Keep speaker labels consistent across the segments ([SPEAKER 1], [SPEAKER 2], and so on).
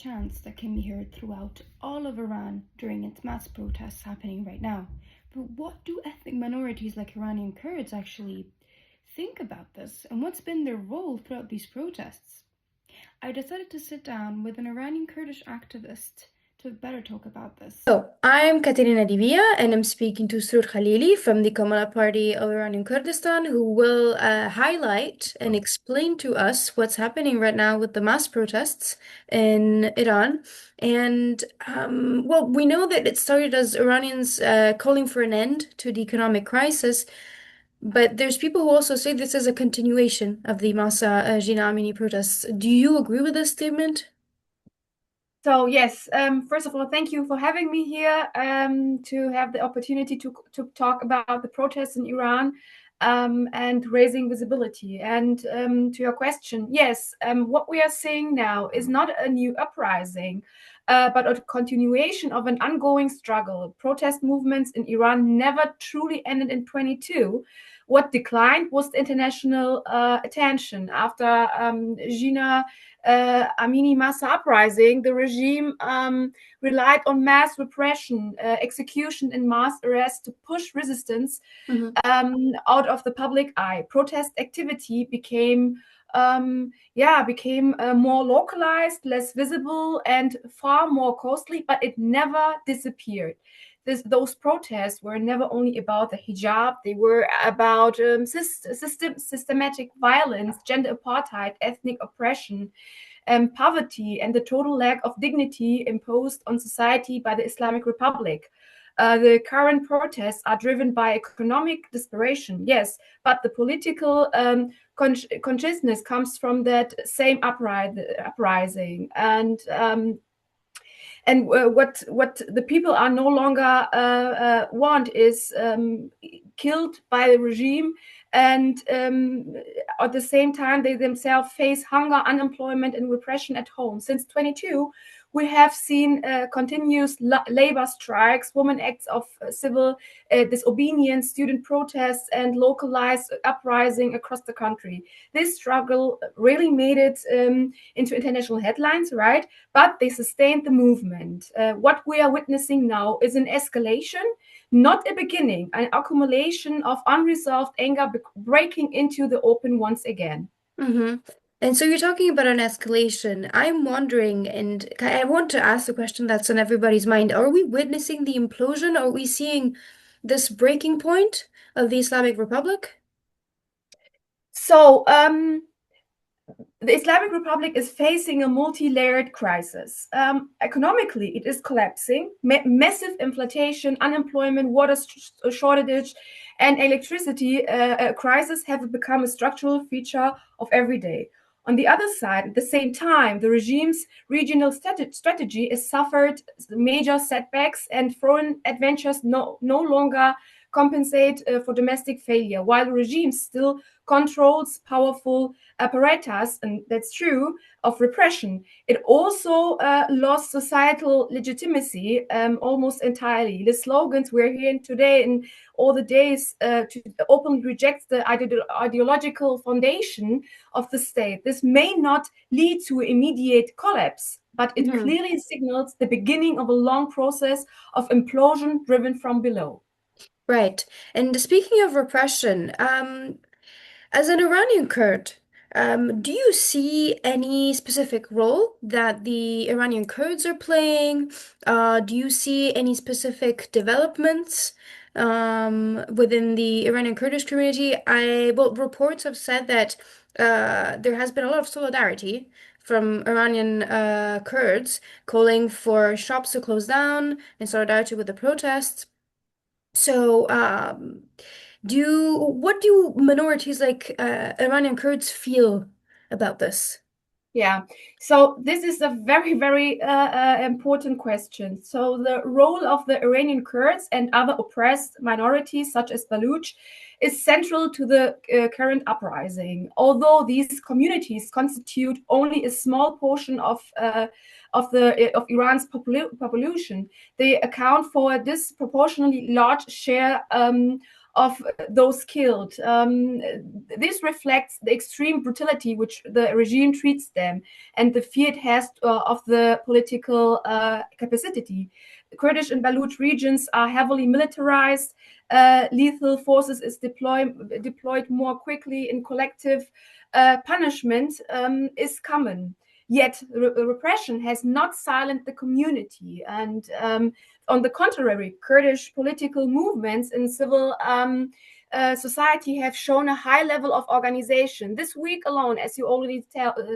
[SPEAKER 1] chants that can be heard throughout all of Iran during its mass protests happening right now. But what do ethnic minorities like Iranian Kurds actually think about this, and what's been their role throughout these protests? I decided to sit down with an Iranian Kurdish activist to better talk about this.
[SPEAKER 2] So, I'm Katerina Divia, and I'm speaking to Sorour Khalili from the Komala party of Iranian Kurdistan, who will highlight and explain to us what's happening right now with the mass protests in Iran. And, well, we know that it started as Iranians calling for an end to the economic crisis, but there's people who also say this is a continuation of the Masa Jina Amini protests. Do you agree with this statement?
[SPEAKER 3] So yes, first of all, thank you for having me here to have the opportunity to talk about the protests in Iran and raising visibility. And to your question, yes, what we are seeing now is not a new uprising, but a continuation of an ongoing struggle. Protest movements in Iran never truly ended in 22. What declined was the international attention. After Jina Amini Massa uprising, the regime relied on mass repression, execution, and mass arrest to push resistance out of the public eye. Protest activity became more localized, less visible, and far more costly, but it never disappeared. Those protests were never only about the hijab, they were about systematic violence, gender apartheid, ethnic oppression, poverty, and the total lack of dignity imposed on society by the Islamic Republic. The current protests are driven by economic desperation, yes, but the political consciousness comes from that same uprising. And what the people are no longer want is killed by the regime, and at the same time they themselves face hunger, unemployment, and repression at home. Since 22, we have seen continuous labor strikes, women acts of civil disobedience, student protests, and localized uprising across the country. This struggle really made it into international headlines, right? But they sustained the movement. What we are witnessing now is an escalation, not a beginning, an accumulation of unresolved anger breaking into the open once again.
[SPEAKER 2] Mm-hmm. And so you're talking about an escalation. I'm wondering, and I want to ask the question that's on everybody's mind. Are we witnessing the implosion? Are we seeing this breaking point of the Islamic Republic?
[SPEAKER 3] So, the Islamic Republic is facing a multi-layered crisis. Economically, it is collapsing. Massive inflation, unemployment, water shortage, and electricity crisis have become a structural feature of every day. On the other side, at the same time, the regime's regional strategy has suffered major setbacks, and foreign adventures no longer compensate for domestic failure, while the regime still controls powerful apparatus, and that's true, of repression. It also lost societal legitimacy almost entirely. The slogans we're hearing today and all the days to openly reject the ideological foundation of the state. This may not lead to immediate collapse, but it clearly signals the beginning of a long process of implosion driven from below.
[SPEAKER 2] Right. And speaking of repression, as an Iranian Kurd, do you see any specific role that the Iranian Kurds are playing? Do you see any specific developments within the Iranian Kurdish community? Well, reports have said that there has been a lot of solidarity from Iranian Kurds calling for shops to close down in solidarity with the protests. So, what do minorities like Iranian Kurds feel about this?
[SPEAKER 3] Yeah, so this is a very, very important question. So the role of the Iranian Kurds and other oppressed minorities, such as Baluch, is central to the current uprising. Although these communities constitute only a small portion of Iran's population, they account for a disproportionately large share of those killed. This reflects the extreme brutality which the regime treats them and the fear it has of the political capacity. The Kurdish and Baluch regions are heavily militarized. Lethal forces is deployed more quickly, and collective punishment is common. Yet repression has not silenced the community, and on the contrary, Kurdish political movements and civil society have shown a high level of organization. This week alone, as you already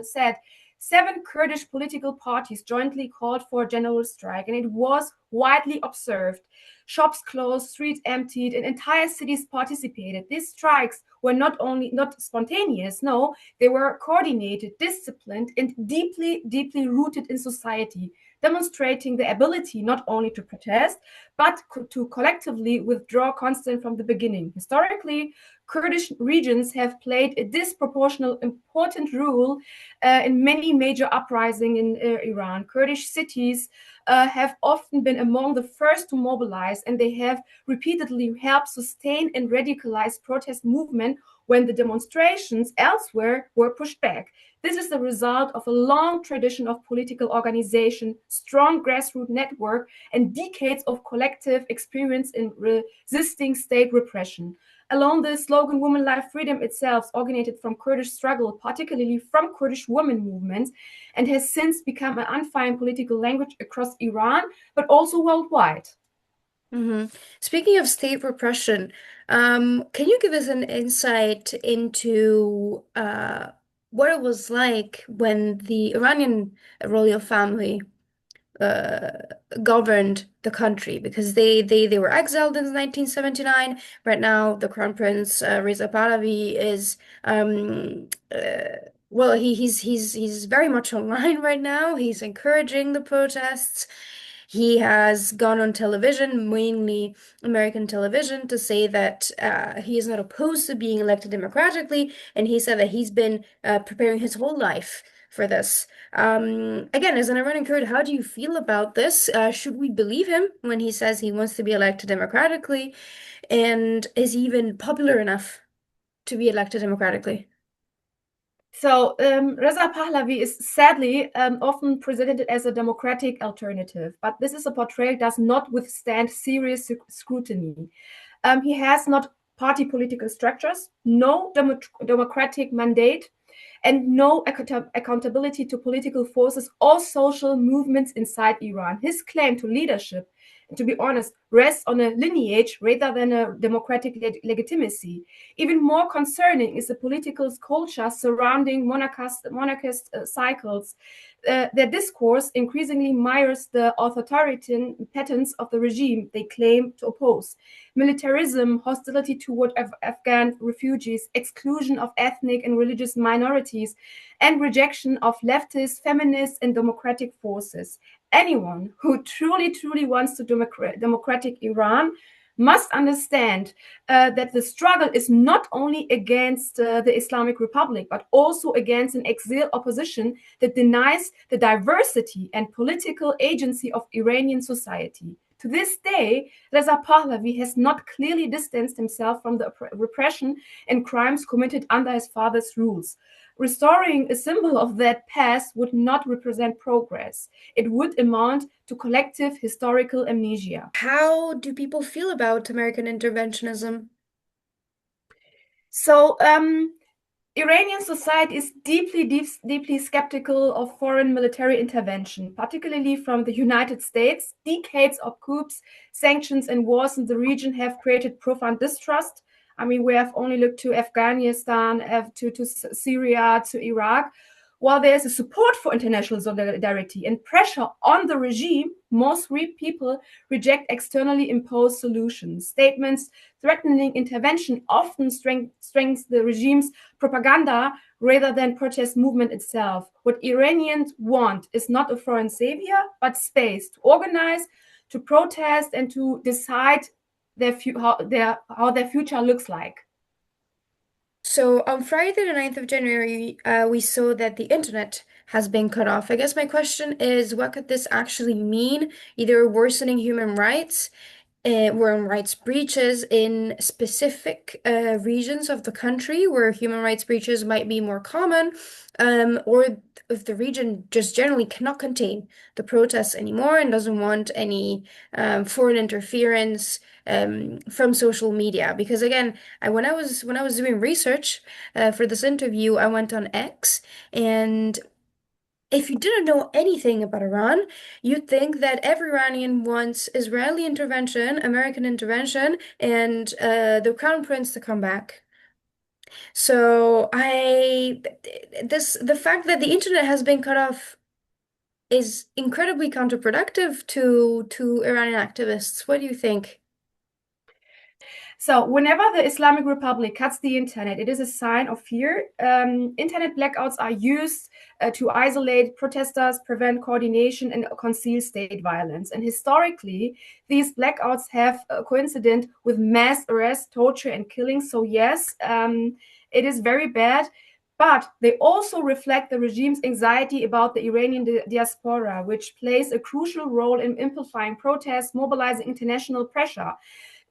[SPEAKER 3] said, 7 Kurdish political parties jointly called for a general strike, and it was widely observed. Shops closed, streets emptied, and entire cities participated. These strikes were not spontaneous, no, they were coordinated, disciplined, and deeply rooted in society, demonstrating the ability not only to protest, but to collectively withdraw constant from the beginning. Historically, Kurdish regions have played a disproportionately important role in many major uprisings in Iran. Kurdish cities have often been among the first to mobilize, and they have repeatedly helped sustain and radicalize protest movement when the demonstrations elsewhere were pushed back. This is the result of a long tradition of political organization, strong grassroots network, and decades of collective experience in resisting state repression. Along the slogan Women, Life, Freedom itself originated from Kurdish struggle, particularly from Kurdish women movements, and has since become an undefined political language across Iran, but also worldwide.
[SPEAKER 2] Speaking of state repression, can you give us an insight into what it was like when the Iranian royal family governed the country? Because they were exiled in 1979. Right now, the Crown Prince Reza Pahlavi is well, he's very much online right now. He's encouraging the protests. He has gone on television, mainly American television, to say that he is not opposed to being elected democratically, and he said that he's been preparing his whole life for this. Again, as an Iranian Kurd, how do you feel about this? Should we believe him when he says he wants to be elected democratically? And is he even popular enough to be elected democratically?
[SPEAKER 3] So Reza Pahlavi is sadly often presented as a democratic alternative, but this is a portrayal does not withstand serious scrutiny. He has not party political structures, no democratic mandate, and no accountability to political forces or social movements inside Iran. His claim to leadership, to be honest, rests on a lineage rather than a democratic legitimacy. Even more concerning is the political culture surrounding monarchist cycles. Their discourse increasingly mirrors the authoritarian patterns of the regime they claim to oppose. Militarism, hostility toward Afghan refugees, exclusion of ethnic and religious minorities, and rejection of leftist, feminist, and democratic forces. Anyone who truly wants to democratic Iran must understand that the struggle is not only against the Islamic Republic, but also against an exiled opposition that denies the diversity and political agency of Iranian society. To this day, Reza Pahlavi has not clearly distanced himself from the repression and crimes committed under his father's rules. Restoring a symbol of that past would not represent progress. It would amount to collective historical amnesia.
[SPEAKER 2] How do people feel about American interventionism?
[SPEAKER 3] So, Iranian society is deeply skeptical of foreign military intervention, particularly from the United States. Decades of coups, sanctions, and wars in the region have created profound distrust. I mean, we have only looked to Afghanistan, to Syria, to Iraq. While there is a support for international solidarity and pressure on the regime, most people reject externally imposed solutions. Statements threatening intervention often strengthen the regime's propaganda rather than protest movement itself. What Iranians want is not a foreign savior, but space to organize, to protest, and to decide how their future looks like.
[SPEAKER 2] So on Friday, the 9th of January, we saw that the internet has been cut off. I guess my question is, what could this actually mean? Either worsening human rights, human rights breaches in specific regions of the country where human rights breaches might be more common, or if the region just generally cannot contain the protests anymore and doesn't want any foreign interference from social media. Because again, when I was doing research for this interview, I went on X, and if you didn't know anything about Iran, you'd think that every Iranian wants Israeli intervention, American intervention, and the crown prince to come back. So the fact that the internet has been cut off is incredibly counterproductive to Iranian activists. What do you think?
[SPEAKER 3] So whenever the Islamic Republic cuts the internet, it is a sign of fear. Internet blackouts are used to isolate protesters, prevent coordination, and conceal state violence. And historically, these blackouts have coincided with mass arrest, torture, and killing. So yes, it is very bad. But they also reflect the regime's anxiety about the Iranian diaspora, which plays a crucial role in amplifying protests, mobilizing international pressure.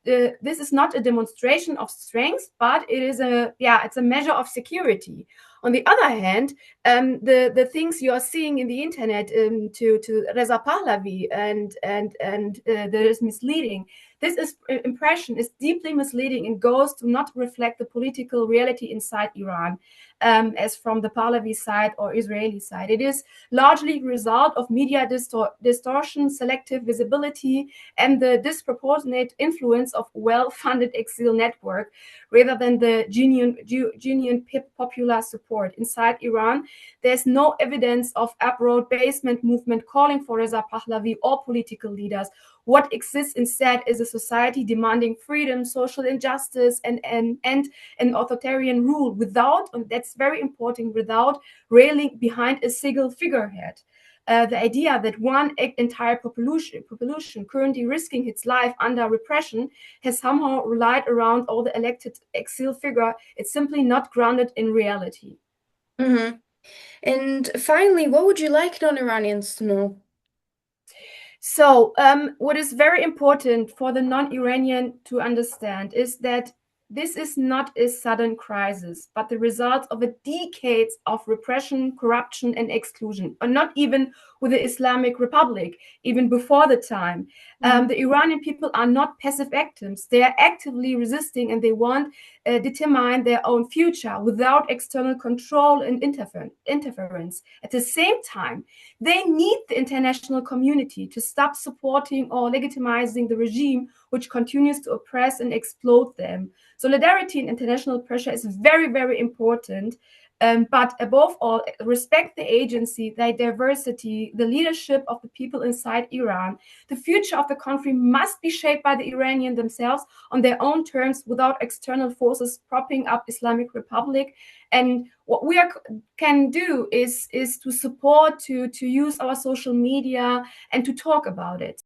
[SPEAKER 3] This is not a demonstration of strength, but it's a measure of security. On the other hand, the things you are seeing in the internet to Reza Pahlavi and that is misleading. This impression is deeply misleading and goes to not reflect the political reality inside Iran, as from the Pahlavi side or Israeli side. It is largely a result of media distortion, selective visibility, and the disproportionate influence of well-funded exile network, rather than the genuine popular support. Inside Iran, there's no evidence of abroad basement movement calling for Reza Pahlavi or political leaders. What exists instead is a society demanding freedom, social injustice, and an authoritarian rule without, and that's very important, without railing behind a single figurehead. The idea that one entire population currently risking its life under repression has somehow relied around all the elected exile figure, it's simply not grounded in reality.
[SPEAKER 2] Mm-hmm. And finally, what would you like non-Iranians to know?
[SPEAKER 3] So what is very important for the non-Iranian to understand is that this is not a sudden crisis, but the result of a decades of repression, corruption, and exclusion, or not even with the Islamic Republic, even before the time. The Iranian people are not passive victims. They are actively resisting, and they want to determine their own future without external control and interference. At the same time, they need the international community to stop supporting or legitimizing the regime which continues to oppress and exploit them. Solidarity and international pressure is very, very important. But above all, respect the agency, the diversity, the leadership of the people inside Iran. The future of the country must be shaped by the Iranians themselves on their own terms without external forces propping up Islamic Republic. And what we can do is to support, to use our social media and to talk about it.